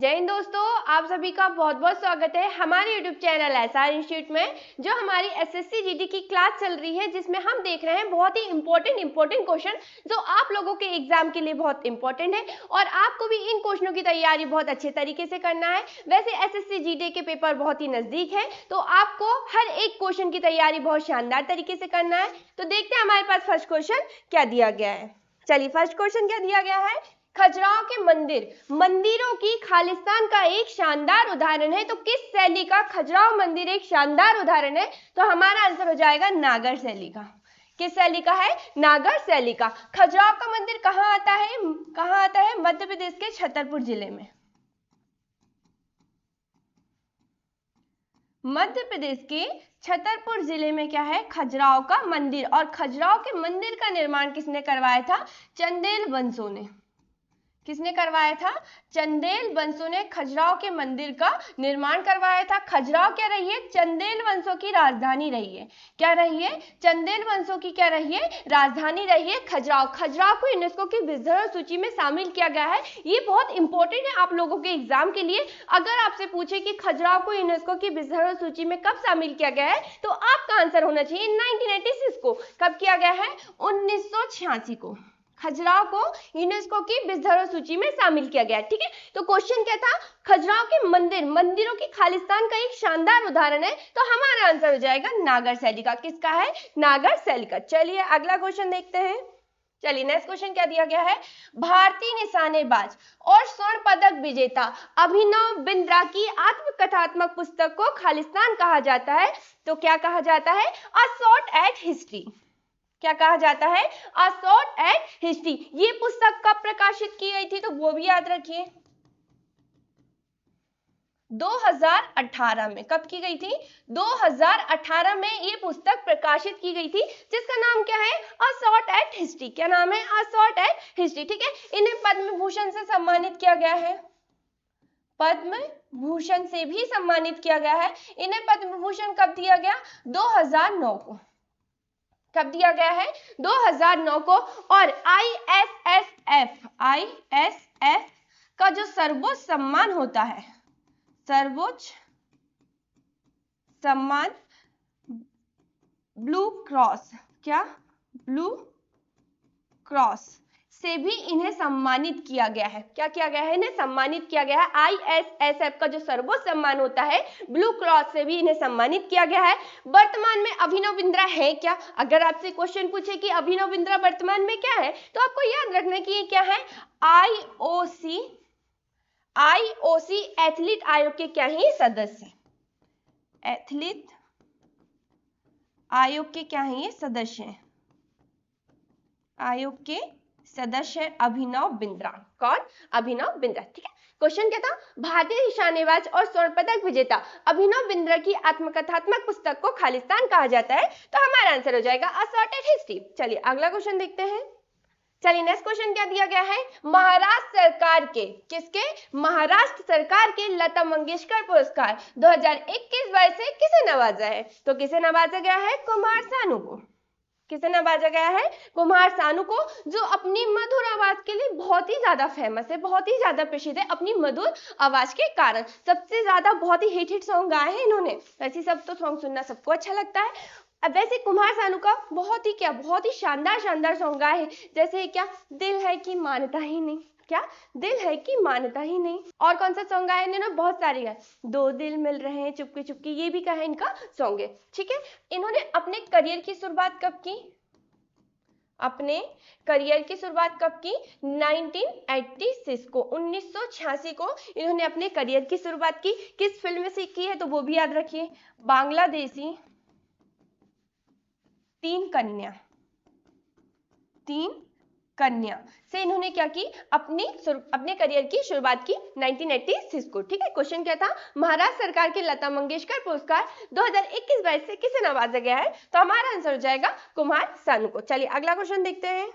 जय हिंद दोस्तों, आप सभी का बहुत बहुत स्वागत है हमारे YouTube चैनल एसआर इंस्टीट्यूट में। जो हमारी एसएससी जीडी की क्लास चल रही है, जिसमें हम देख रहे हैं बहुत ही इंपॉर्टेंट क्वेश्चन जो आप लोगों के एग्जाम के लिए बहुत इंपॉर्टेंट है और आपको भी इन क्वेश्चनों की तैयारी बहुत अच्छे तरीके से करना है। वैसे एसएससी जीडी के पेपर बहुत ही नजदीक है, तो आपको हर एक क्वेश्चन की तैयारी बहुत शानदार तरीके से करना है। तो देखते हैं हमारे पास फर्स्ट क्वेश्चन क्या दिया गया है। चलिए, फर्स्ट क्वेश्चन क्या दिया गया है। खजुराहो के मंदिरों की खालिस्तान का एक शानदार उदाहरण है। तो किस शैली का खजुराहो मंदिर एक शानदार उदाहरण है? तो हमारा आंसर हो जाएगा नागर शैली का। किस शैली का है? नागर शैली का। खजुराहो का मंदिर कहाँ आता है? कहाँ आता है? मध्य प्रदेश के छतरपुर जिले में। मध्य प्रदेश के छतरपुर जिले में क्या है? खजुराहो का मंदिर। और खजुराहो के मंदिर का निर्माण किसने करवाया था? चंदेल वंशों ने। किसने करवाया था? चंदेल वंशों ने खजुराहो के मंदिर का निर्माण करवाया था। खजुराहो क्या रही है? चंदेल वंशों की राजधानी रही है। क्या रही है? चंदेल वंशों की क्या रही है? राजधानी रही है खजुराहो। खजुराहो को यूनेस्को की विश्व धरोहर सूची में शामिल किया गया है। ये बहुत इंपॉर्टेंट है आप लोगों के एग्जाम के लिए। अगर आपसे पूछे कि खजुराहो को यूनेस्को की विश्व धरोहर सूची में कब शामिल किया गया है, तो आपका आंसर होना चाहिए 1986 को। कब किया गया है? 1986 को खजुराहो को यूनेस्को की विश्व धरोहर सूची में शामिल किया गया। ठीक है, तो क्वेश्चन क्या था? खजुराहो के मंदिरों की खालिस्तान का एक शानदार उदाहरण है। तो हमारा आंसर हो जाएगा नागर शैली का। किसका है? नागर शैली का। चलिए अगला क्वेश्चन देखते हैं। चलिए नेक्स्ट क्वेश्चन क्या दिया गया है। भारतीय निशानेबाज और स्वर्ण पदक विजेता अभिनव बिंद्रा की आत्मकथात्मक पुस्तक को खालिस्तान कहा जाता है। तो क्या कहा जाता है? A shot at history. क्या कहा जाता है? A shot at history. ये पुस्तक कब प्रकाशित की गई थी? तो वो भी याद रखिए, 2018 में। कब की गई थी? 2018 में ये पुस्तक प्रकाशित की गई थी, जिसका नाम क्या है? A shot at history. क्या नाम है? A shot at history. ठीक है, इन्हें पद्म भूषण से सम्मानित किया गया है। पद्म भूषण से भी सम्मानित किया गया है। इन्हें पद्म भूषण कब दिया गया? 2009 को। कब दिया गया है? 2009 को। और आईएसएफ का जो सर्वोच्च सम्मान होता है, सर्वोच्च सम्मान ब्लू क्रॉस, क्या? ब्लू क्रॉस से भी इन्हें सम्मानित किया गया है। क्या किया गया है? इन्हें सम्मानित किया गया है। आईएसएफ का जो सर्वोच्च सम्मान होता है ब्लू क्रॉस से भी इन्हें सम्मानित किया गया है। वर्तमान में अभिनव बिंद्रा है क्या? अगर आपसे क्वेश्चन पूछे कि अभिनव बिंद्रा वर्तमान में क्या है, तो आपको याद रखना कि ये क्या है? आईओसी एथलीट आयोग के क्या है? सदस्य। एथलीट आयोग के क्या है? ये सदस्य हैं। आयोग के सदस्य अभिनव बिंद्रा। कौन? अभिनव बिंद्रा। ठीक है, क्वेश्चन क्या था? भारतीय निशानेबाज और स्वर्ण पदक विजेता अभिनव बिंद्रा की आत्मकथात्मक पुस्तक को खालिस्तान कहा जाता है। तो हमारा आंसर हो जाएगा अ शॉट एट हिस्ट्री। चलिए अगला क्वेश्चन देखते हैं। चलिए नेक्स्ट क्वेश्चन क्या दिया गया है। महाराष्ट्र सरकार के, किसके? महाराष्ट्र सरकार के लता मंगेशकर पुरस्कार 2021 से किसे नवाजा है? तो किसे नवाजा गया है? कुमार सानू को। किसे नवाजा गया है? कुमार सानू को, जो अपनी मधुर आवाज के लिए बहुत ही ज्यादा फेमस है, बहुत ही ज्यादा प्रसिद्ध है। अपनी मधुर आवाज के कारण सबसे ज्यादा बहुत ही हिट सॉन्ग गाए हैं इन्होंने। वैसे सब तो सॉन्ग सुनना सबको अच्छा लगता है। अब वैसे कुमार सानू का बहुत ही शानदार सॉन्ग गाए हैं। जैसे क्या? दिल है कि मानता ही नहीं। क्या? दिल है कि मानता ही नहीं। और कौन सा सॉन्ग गाया इन्होंने? बहुत सारे गाए। दो दिल मिल रहे हैं चुपके चुपके, ये भी कहा इनका सॉन्ग है। ठीक है, इन्होंने अपने करियर की शुरुआत कब की? अपने करियर की शुरुआत कब की? 1986 को, 1986 को इन्होंने अपने करियर की शुरुआत की। किस फिल्म से की है? तो वो भी याद रखिए, बांग्लादेशी तीन कन्या से इन्होंने क्या की? अपने करियर की शुरुआत की 1986 को। ठीक है, क्वेश्चन क्या था? महाराष्ट्र सरकार के लता मंगेशकर पुरस्कार 2021-22 से किसे नवाजा गया है? तो हमारा आंसर हो जाएगा कुमार सानू को। चलिए अगला क्वेश्चन देखते हैं।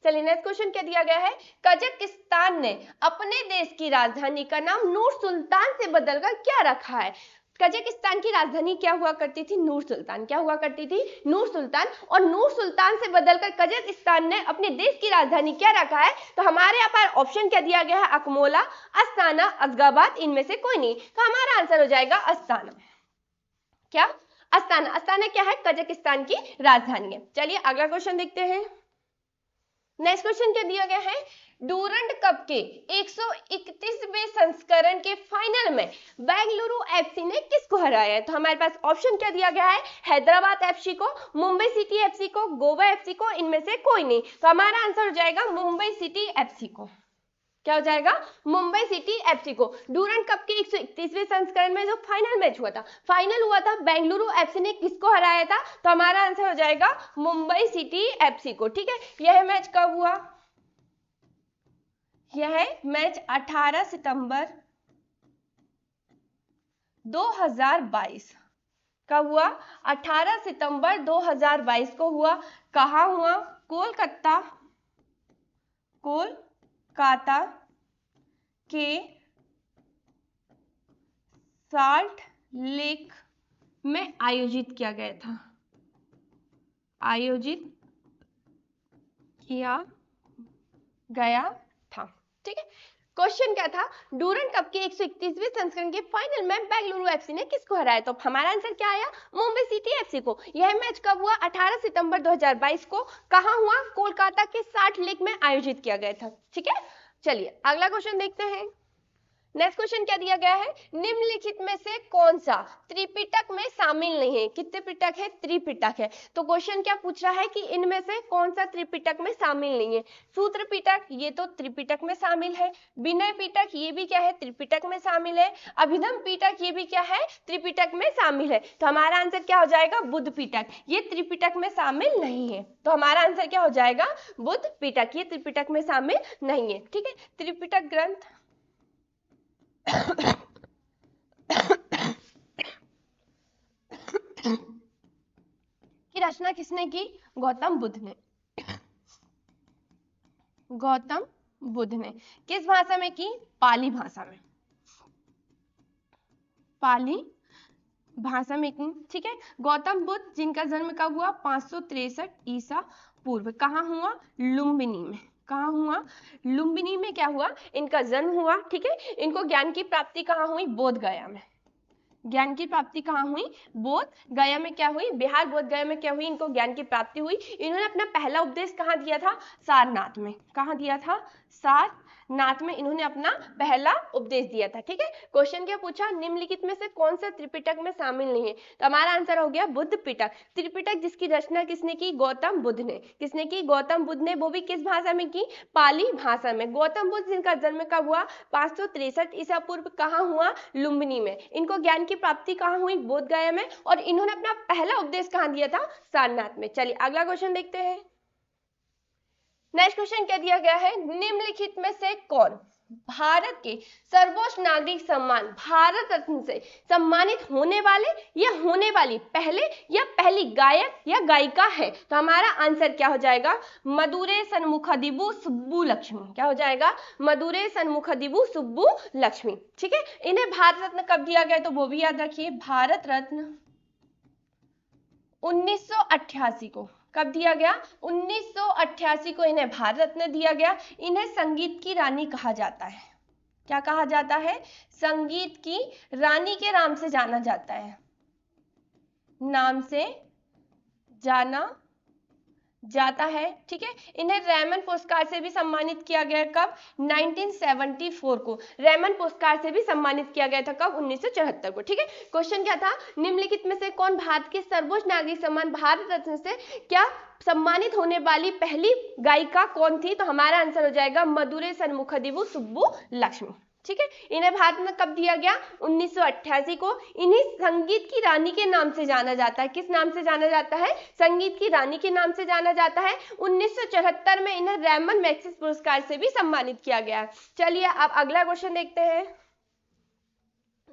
चलिए नेक्स्ट क्वेश्चन क्या दिया गया है। कजाकिस्तान ने अपने देश की राजधानी का नाम नूर सुल्तान से बदलकर क्या रखा है? कजाकिस्तान की राजधानी क्या हुआ करती थी? नूर सुल्तान। क्या हुआ करती थी? नूर सुल्तान। और नूर सुल्तान से बदलकर कजाकिस्तान ने अपने देश की राजधानी क्या रखा है? तो हमारे यहाँ पर ऑप्शन क्या दिया गया है? अकमोला, अस्ताना, अशगाबाद, इनमें से कोई नहीं। तो हमारा आंसर हो जाएगा अस्ताना। क्या? अस्ताना। अस्ताना क्या है? कजाकिस्तान की राजधानी है। चलिए अगला क्वेश्चन देखते हैं। नेक्स्ट क्वेश्चन क्या दिया गया है? डूरंड कप के 131वें संस्करण के फाइनल में बेंगलुरु एफसी ने किसको हराया है? तो हमारे पास ऑप्शन क्या दिया गया है? हैदराबाद एफसी को, मुंबई सिटी एफसी को, गोवा एफसी को, इनमें से कोई नहीं। तो हमारा आंसर हो जाएगा मुंबई सिटी एफसी को। क्या हो जाएगा? मुंबई सिटी एफसी को। डूरंड कप के 131वें संस्करण में जो फाइनल मैच हुआ था, फाइनल हुआ था, बेंगलुरु एफसी ने किसको हराया था? तो हमारा आंसर हो जाएगा मुंबई सिटी एफसी को। ठीक है, यह मैच कब हुआ? यह मैच 18 सितंबर 2022 कब हुआ? 18 सितंबर 2022 को हुआ। कहाँ हुआ? कोलकाता के साल्ट लेक में आयोजित किया गया था। ठीक है, क्वेश्चन क्या था? डूरंड कप के 131वें संस्करण के फाइनल में बेंगलुरु एफसी ने किसको हराया? तो हमारा आंसर क्या आया? मुंबई सिटी एफसी को। यह मैच कब हुआ? 18 सितंबर 2022 को। कहां हुआ? कोलकाता के साल्ट लेक में आयोजित किया गया था। ठीक है, चलिए अगला क्वेश्चन देखते हैं। नेक्स्ट क्वेश्चन क्या दिया गया है? निम्नलिखित में से कौन सा त्रिपिटक में शामिल नहीं है? कितने पिटक है? त्रिपिटक है। तो क्वेश्चन क्या पूछ रहा है कि इनमें से कौन सा त्रिपिटक में शामिल नहीं है? सूत्र पिटक, ये तो त्रिपिटक में शामिल है। विनय पिटक, ये भी क्या है? त्रिपिटक में शामिल है। अभिधम पिटक, ये भी क्या है? त्रिपिटक में शामिल है। तो हमारा आंसर क्या हो जाएगा? बुद्ध पिटक। ये त्रिपिटक में शामिल नहीं है। तो हमारा आंसर क्या हो जाएगा? बुद्ध पिटक। ये त्रिपिटक में शामिल नहीं है। ठीक है, त्रिपिटक ग्रंथ की रचना किसने की? गौतम बुद्ध ने। गौतम बुद्ध ने किस भाषा में की? पाली भाषा में। पाली भाषा में की। ठीक है, गौतम बुद्ध जिनका जन्म कब हुआ? 563 ईसा पूर्व। कहाँ हुआ? लुम्बिनी में। कहाँ हुआ? लुम्बिनी में क्या हुआ? इनका जन्म हुआ। ठीक है, इनको ज्ञान की प्राप्ति कहाँ हुई? बोध गया में। ज्ञान की प्राप्ति कहाँ हुई? बोध गया में। क्या हुई? बिहार बोध गया में क्या हुई? इनको ज्ञान की प्राप्ति हुई। इन्होंने अपना पहला उपदेश कहाँ दिया था? सारनाथ में। कहाँ दिया था? सारनाथ में इन्होंने अपना पहला उपदेश दिया था। ठीक है, क्वेश्चन क्या पूछा? निम्नलिखित में से कौन सा त्रिपिटक में शामिल नहीं है? तो हमारा आंसर हो गया बुद्ध पिटक। त्रिपिटक जिसकी रचना किसने की? गौतम बुद्ध ने। किसने की? गौतम बुद्ध ने। वो भी किस भाषा में की? पाली भाषा में। गौतम बुद्ध जिनका जन्म कब हुआ? 563 ईसा पूर्व। कहाँ हुआ? लुम्बिनी में। इनको ज्ञान की प्राप्ति कहाँ हुई? बोध गया में। और इन्होंने अपना पहला उपदेश कहाँ दिया था? सारनाथ में। चलिए अगला क्वेश्चन देखते हैं। नेक्स्ट क्वेश्चन क्या दिया गया है? निम्नलिखित में से कौन भारत के सर्वोच्च नागरिक सम्मान भारत रत्न से सम्मानित होने वाले या होने वाली पहले या पहली गायक या गायिका है? तो हमारा आंसर क्या हो जाएगा? मदुरै सन्मुखदिवु सुब्बू लक्ष्मी। क्या हो जाएगा? मदुरै सन्मुखदिवु सुब्बू लक्ष्मी। ठीक है, इन्हें भारत रत्न कब दिया गया? तो वो भी याद रखिए, भारत रत्न 1988 को। कब दिया गया? 1988 को इन्हें भारत रत्न दिया गया। इन्हें संगीत की रानी कहा जाता है। क्या कहा जाता है? संगीत की रानी के नाम से जाना जाता है। नाम से जाना जाता है। ठीक है, इन्हें रैमन पुरस्कार से भी सम्मानित किया गया। कब? 1974 को रैमन पुरस्कार से भी सम्मानित किया गया था। कब? 1974 को। ठीक है, क्वेश्चन क्या था? निम्नलिखित में से कौन भारत के सर्वोच्च नागरिक सम्मान भारत रत्न से क्या सम्मानित होने वाली पहली गायिका कौन थी? तो हमारा आंसर हो जाएगा मदुरै सन्मुखदिवु सुब्बू लक्ष्मी। ठीक है, इन्हें भारत में कब दिया गया? 1988 को। इन्हें संगीत की रानी के नाम से जाना जाता है। किस नाम से जाना जाता है? संगीत की रानी के नाम से जाना जाता है। 1974 में इन्हें रैमन मैग्सेसे पुरस्कार से भी सम्मानित किया गया। चलिए अब अगला क्वेश्चन देखते हैं।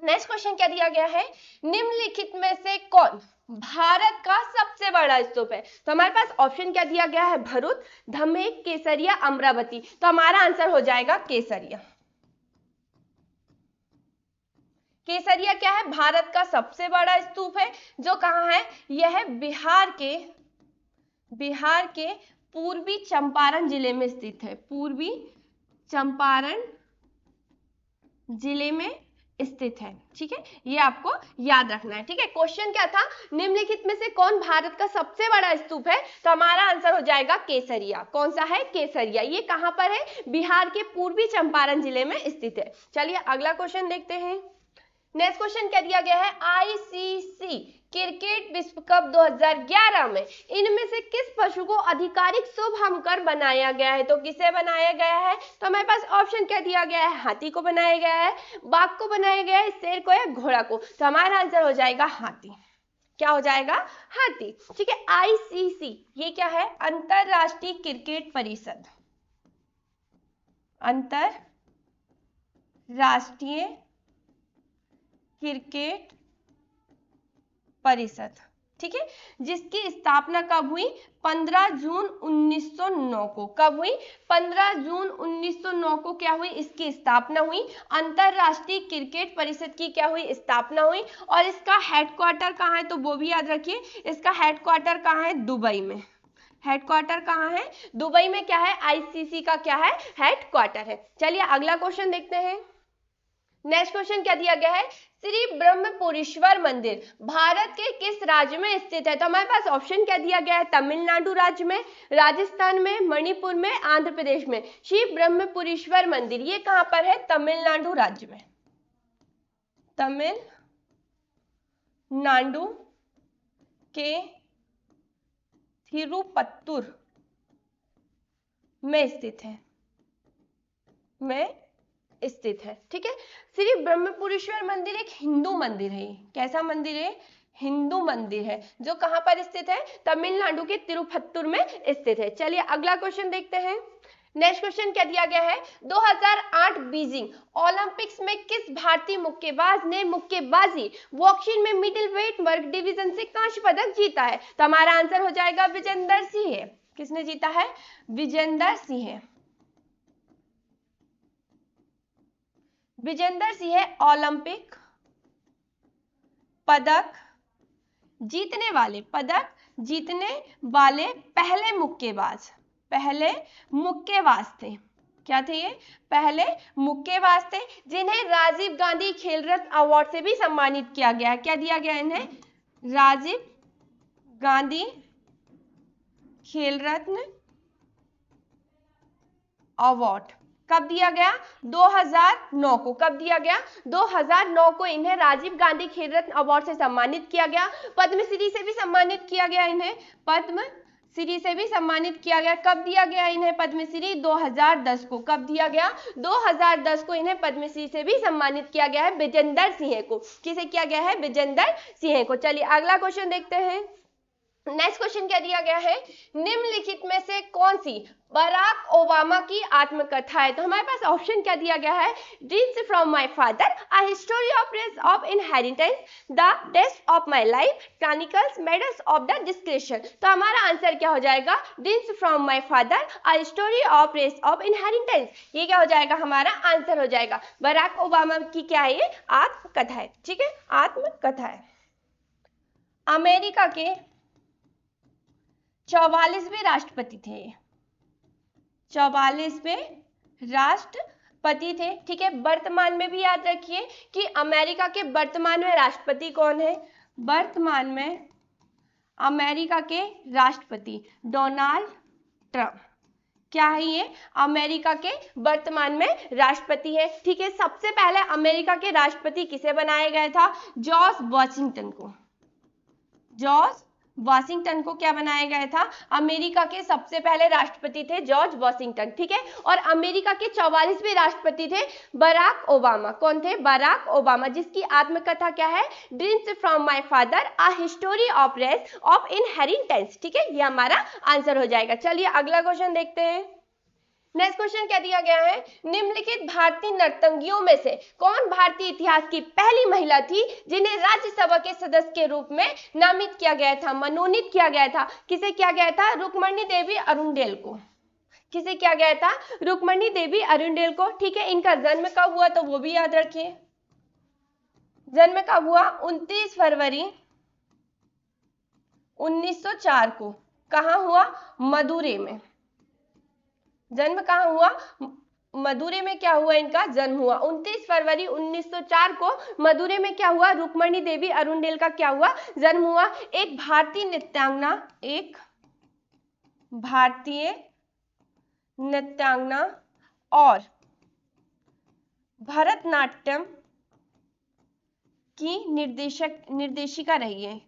नेक्स्ट क्वेश्चन क्या दिया गया है? निम्नलिखित में से कौन भारत का सबसे बड़ा स्तूप है? तो हमारे पास ऑप्शन क्या दिया गया है? भरूच, धमेक, केसरिया, अमरावती। तो हमारा आंसर हो जाएगा केसरिया। केसरिया क्या है? भारत का सबसे बड़ा स्तूप है जो कहाँ है? यह है बिहार के पूर्वी चंपारण जिले में स्थित है। पूर्वी चंपारण जिले में स्थित है। ठीक है, ये आपको याद रखना है। ठीक है, क्वेश्चन क्या था? निम्नलिखित में से कौन भारत का सबसे बड़ा स्तूप है? तो हमारा आंसर हो जाएगा केसरिया। कौन सा है? केसरिया। ये कहां पर है? बिहार के पूर्वी चंपारण जिले में स्थित है। चलिए अगला क्वेश्चन देखते हैं। नेक्स्ट क्वेश्चन क्या दिया गया है? आईसीसी क्रिकेट विश्व कप 2011 में इनमें से किस पशु को आधिकारिक शुभांकर बनाया गया है? तो किसे बनाया गया है? तो हमारे पास ऑप्शन क्या दिया गया है? हाथी को बनाया गया है, बाघ को बनाया गया है, शेर को या घोड़ा को? तो हमारा आंसर हो जाएगा हाथी। क्या हो जाएगा? हाथी। ठीक है, आईसीसी ये क्या है? अंतरराष्ट्रीय क्रिकेट परिषद। अंतरराष्ट्रीय क्रिकेट परिषद। ठीक है, जिसकी स्थापना कब हुई? 15 जून 1909 को। कब हुई? 15 जून 1909 को क्या हुई? इसकी स्थापना हुई। अंतरराष्ट्रीय क्रिकेट परिषद की क्या हुई? स्थापना हुई। और इसका हेडक्वार्टर कहाँ है? तो वो भी याद रखिए, इसका हेडक्वार्टर कहाँ है? दुबई में। हेडक्वार्टर कहाँ है? दुबई में क्या है? आईसीसी का क्या है? हेडक्वार्टर है। चलिए अगला क्वेश्चन देखते हैं। नेक्स्ट क्वेश्चन क्या दिया गया है? श्री ब्रह्मपुरेश्वर मंदिर भारत के किस राज्य में स्थित है? तो हमारे पास ऑप्शन क्या दिया गया है? तमिलनाडु राज्य में, राजस्थान में, मणिपुर में, आंध्र प्रदेश में। श्री ब्रह्मपुरेश्वर मंदिर ये कहां पर है? तमिलनाडु राज्य में। तमिलनाडु के तिरुपत्तूर में स्थित है। ठीक है, श्री ब्रह्मपुरेश्वर मंदिर एक हिंदू मंदिर है। कैसा मंदिर है? हिंदू मंदिर है जो कहां पर स्थित है? तमिलनाडु के तिरुपत्तूर में स्थित है। चलिए अगला क्वेश्चन देखते हैं। नेक्स्ट क्वेश्चन क्या दिया गया है? 2008 बीजिंग ओलंपिक्स में किस भारतीय मुक्केबाज ने मुक्केबाजी बॉक्सिंग में मिडिल वेट वर्ग डिवीजन से कांस्य पदक जीता है? तो हमारा आंसर हो जाएगा विजेंदर सिंह। किसने जीता है? विजेंदर सिंह। विजेंदर सिंह ओलंपिक पदक जीतने वाले पहले मुक्केबाज थे। क्या थे ये? पहले मुक्केबाज थे जिन्हें राजीव गांधी खेल रत्न अवार्ड से भी सम्मानित किया गया। क्या दिया गया इन्हें? राजीव गांधी खेल रत्न अवार्ड। कब दिया गया? 2009 को। कब दिया गया? 2009 को इन्हें राजीव गांधी खेल रत्न अवार्ड से सम्मानित किया गया। पद्मश्री से भी सम्मानित किया गया इन्हें। पद्मश्री से भी सम्मानित किया गया। कब दिया गया इन्हें पद्मश्री? 2010 को। कब दिया गया? 2010 को इन्हें पद्मश्री से भी सम्मानित किया गया है विजेंदर सिंह को। किसे किया गया है? विजेंदर सिंह को। चलिए अगला क्वेश्चन देखते हैं। नेक्स्ट क्वेश्चन क्या दिया गया है? निम्नलिखित में से कौन सी बराक ओबामा की आत्मकथा है? तो हमारे पास ऑप्शन क्या दिया गया है? Dreams from my father, a history of race of inheritance, the test of my life, chronicles medals of the description. तो हमारा आंसर क्या हो जाएगा? Dreams from my father, a history of race of inheritance. ये क्या हो जाएगा? हमारा आंसर हो जाएगा। बराक ओबामा की क्या है? ये आत्मकथा है। ठीक है, आत्मकथा है। अमेरिका के 44वें राष्ट्रपति थे। 44वें राष्ट्रपति थे। ठीक है, वर्तमान में भी याद रखिए कि अमेरिका के वर्तमान में राष्ट्रपति कौन है? वर्तमान में अमेरिका के राष्ट्रपति डोनाल्ड ट्रंप। क्या है ये? अमेरिका के वर्तमान में राष्ट्रपति है। ठीक है, सबसे पहले अमेरिका के राष्ट्रपति किसे बनाया गया था? जॉर्ज वॉशिंगटन को। जॉर्ज वॉशिंगटन को क्या बनाया गया था? अमेरिका के सबसे पहले राष्ट्रपति थे जॉर्ज वॉशिंगटन। ठीक है, और अमेरिका के 44वें राष्ट्रपति थे बराक ओबामा। कौन थे? बराक ओबामा, जिसकी आत्मकथा क्या है? Dreams from my father, a history of race of inheritance. ठीक है, ये हमारा आंसर हो जाएगा। चलिए अगला क्वेश्चन देखते हैं। नेक्स्ट क्वेश्चन क्या दिया गया है? निम्नलिखित भारतीय नर्तकियों में से कौन भारतीय इतिहास की पहली महिला थी जिन्हें राज्यसभा के सदस्य के रूप में नामित किया गया था, मनोनीत किया गया था? किसे किया गया था? रुक्मणी देवी अरुणडेल को। किसे किया गया था? रुक्मणी देवी अरुणडेल को। ठीक है, इनका जन्म कब हुआ? तो वो भी याद रखिए। जन्म कब हुआ? 29 फरवरी 1904 को। कहाँ हुआ? मदुरै में। जन्म कहाँ हुआ? मदुरै में क्या हुआ? इनका जन्म हुआ 29 फरवरी 1904 को। मदुरै में क्या हुआ? रुक्मणी देवी अरुणडेल का क्या हुआ? जन्म हुआ। एक भारतीय नृत्यांगना और भरतनाट्यम की निर्देशिका रही है।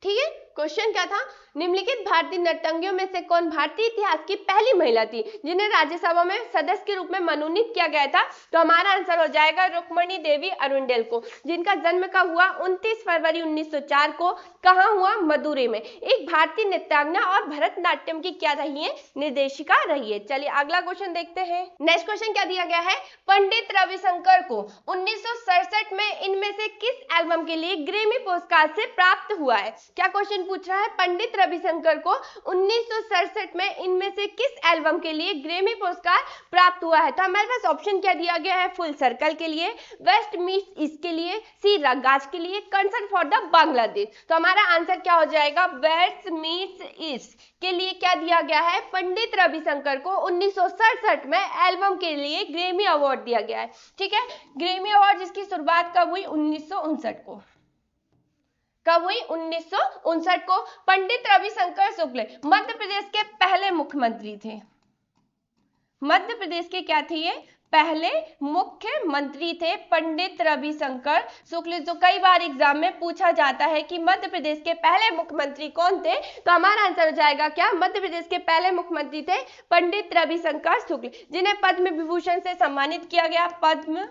ठीक है, क्वेश्चन क्या था? निम्नलिखित भारतीय नर्तकियों में से कौन भारतीय इतिहास की पहली महिला थी जिन्हें राज्यसभा में सदस्य के रूप में मनोनीत किया गया था? तो हमारा आंसर हो जाएगा रुक्मणी देवी अरुणडेल को, जिनका जन्म कब हुआ? 29 फरवरी 1904 को। कहाँ हुआ? मदुरै में। एक भारतीय नृत्यांगना और भरतनाट्यम की क्या रही है? निर्देशिका रही है। चलिए अगला क्वेश्चन देखते हैं। नेक्स्ट क्वेश्चन क्या दिया गया है? पंडित रविशंकर को 1967 में इनमें से किस एल्बम के लिए ग्रैमी पुरस्कार से प्राप्त हुआ है? क्या क्वेश्चन पूछ रहा है? पंडित रविशंकर को 1967 में इनमें से किस एल्बम के लिए ग्रैमी पुरस्कार प्राप्त हुआ है? तो हमारे पास ऑप्शन क्या दिया गया है? फुल सर्कल के लिए, वेस्ट मीट्स ईस्ट के लिए, सी रगाज के लिए, कंसर्न फॉर द बांग्लादेश। तो हमारा आंसर क्या हो जाएगा? वेस्ट मीट्स ईस्ट के लिए क्या दिया गया है? पंडित रविशंकर को 1967 में एल्बम के लिए ग्रैमी अवार्ड दिया गया है। ठीक है, ग्रैमी अवार्ड जिसकी शुरुआत कब हुई? 1959 को। कब हुई? 1959 को। पंडित रविशंकर शुक्ल मध्य प्रदेश के पहले मुख्यमंत्री थे। मध्य प्रदेश के क्या थे? ये पहले मुख्यमंत्री थे पंडित रविशंकर शुक्ल, जो कई बार एग्जाम में पूछा जाता है कि मध्य प्रदेश के पहले मुख्यमंत्री कौन थे? तो हमारा आंसर हो जाएगा क्या? मध्य प्रदेश के पहले मुख्यमंत्री थे पंडित रविशंकर शुक्ल, जिन्हें पद्म विभूषण से सम्मानित किया गया। पद्म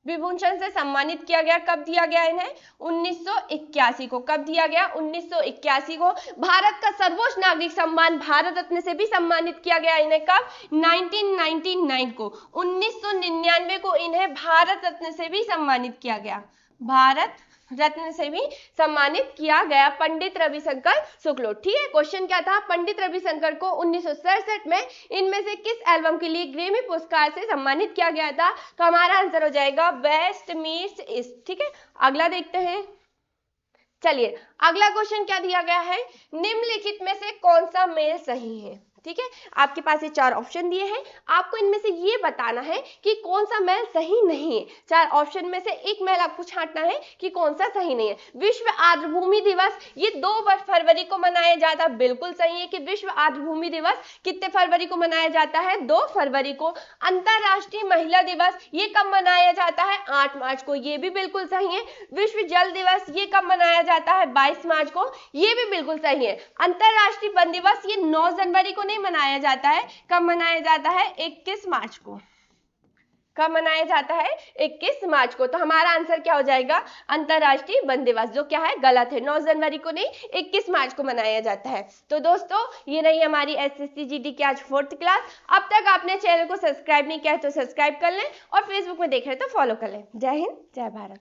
विभूषण से सम्मानित किया गया। कब दिया गया इन्हें? 1981 को। कब दिया गया? 1981 को। भारत का सर्वोच्च नागरिक सम्मान भारत रत्न से भी सम्मानित किया गया इन्हें। कब? 1999 को। 1999 को इन्हें भारत रत्न से भी सम्मानित किया गया। भारत रत्न से भी सम्मानित किया गया पंडित रविशंकर शुक्ल। ठीक है, क्वेश्चन क्या था? पंडित रविशंकर को 1967 में इनमें से किस एल्बम के लिए ग्रैमी पुरस्कार से सम्मानित किया गया था? तो हमारा आंसर हो जाएगा वेस्ट मीट्स ईस्ट। ठीक है, अगला देखते हैं। चलिए अगला क्वेश्चन क्या दिया गया है? निम्नलिखित में से कौन सा मेल सही है? ठीक है, आपके पास ये 4 ऑप्शन दिए हैं, आपको इनमें से ये बताना है कि कौन सा मेल सही नहीं है। 4 ऑप्शन में से एक मेल आपको छांटना है कि कौन सा सही नहीं है। विश्व आर्द्रभूमि दिवस ये 2 फरवरी को मनाया जाता है, बिल्कुल सही है कि विश्व आर्द्रभूमि दिवस कितने फरवरी को मनाया जाता है? 2 फरवरी को। अंतरराष्ट्रीय महिला दिवस ये कब मनाया जाता है? 8 मार्च को, ये भी बिल्कुल सही है। विश्व जल दिवस ये कब मनाया जाता है? 22 मार्च को, ये भी बिल्कुल सही है। अंतरराष्ट्रीय वन दिवस ये 9 जनवरी को मनाया जाता है। कब मनाया जाता है? 21 मार्च को। कब मनाया जाता है? 21 मार्च को। तो हमारा आंसर क्या हो जाएगा? अंतरराष्ट्रीय वन दिवस, जो क्या है? गलत है। 9 जनवरी को नहीं, 21 मार्च को मनाया जाता है। तो दोस्तों ये रही हमारी एसएससी जीडी की आज 4th क्लास। अब तक आपने चैनल को सब्सक्राइब नहीं किया तो सब्सक्राइब कर लें और फेसबुक में देख रहे तो फॉलो कर लें। जय हिंद, जय भारत।